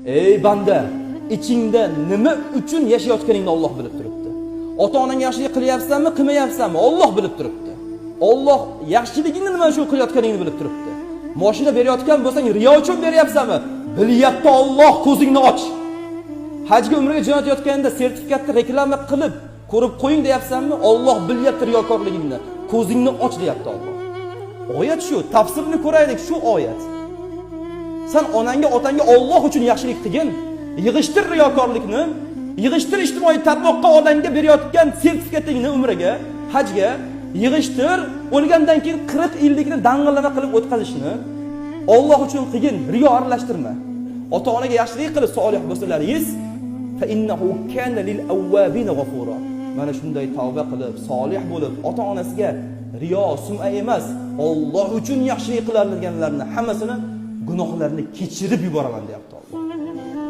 Ey banda, ichingda nima uchun yashayotganingni Alloh bilib turibdi. Ota-onang yaxshilik qilyapsanmi, qilmayapsanmi? Alloh bilib turibdi. Alloh yaxshiligingni nima uchun qilayotganingni bilib turibdi. Mashina berayotgan bo'lsang, riyo uchun beryapsanmi? Bilyapti Alloh, ko'zingni och. Hajga umraga jo'natayotganda sertifikatni reklama qilib ko'rib qo'ying deyapsanmi? Alloh bilyapti riyokorligingni. Ko'zingni och deyapti Alloh. Oyat shu, tafsirini ko'raylik, shu oyat. Sen onangga, otangga Alloh uchun yaxshilik qilgin. Yig'ishtir riyokorlikni, yig'ishtir ijtimoiy tarmoqqa odamga berayotgan sertifikatingni umraga, hajga yig'ishtir, o'lgandan keyin 40 yillikni dang'illama qilib o'tkazishni Alloh uchun qilgin, riyo aralashtirma. Ota-onaga yaxshilik qilib solih bo'lsalaringiz, fa innahu kana lil awwabin ghafura. Mana shunday tavba qilib, solih bo'lib, ota-onasiga riyo, sum'a emas, Alloh uchun yaxshilik qilarlarni hammasini gunohlarini kechirib yuboraman deyapti Alloh.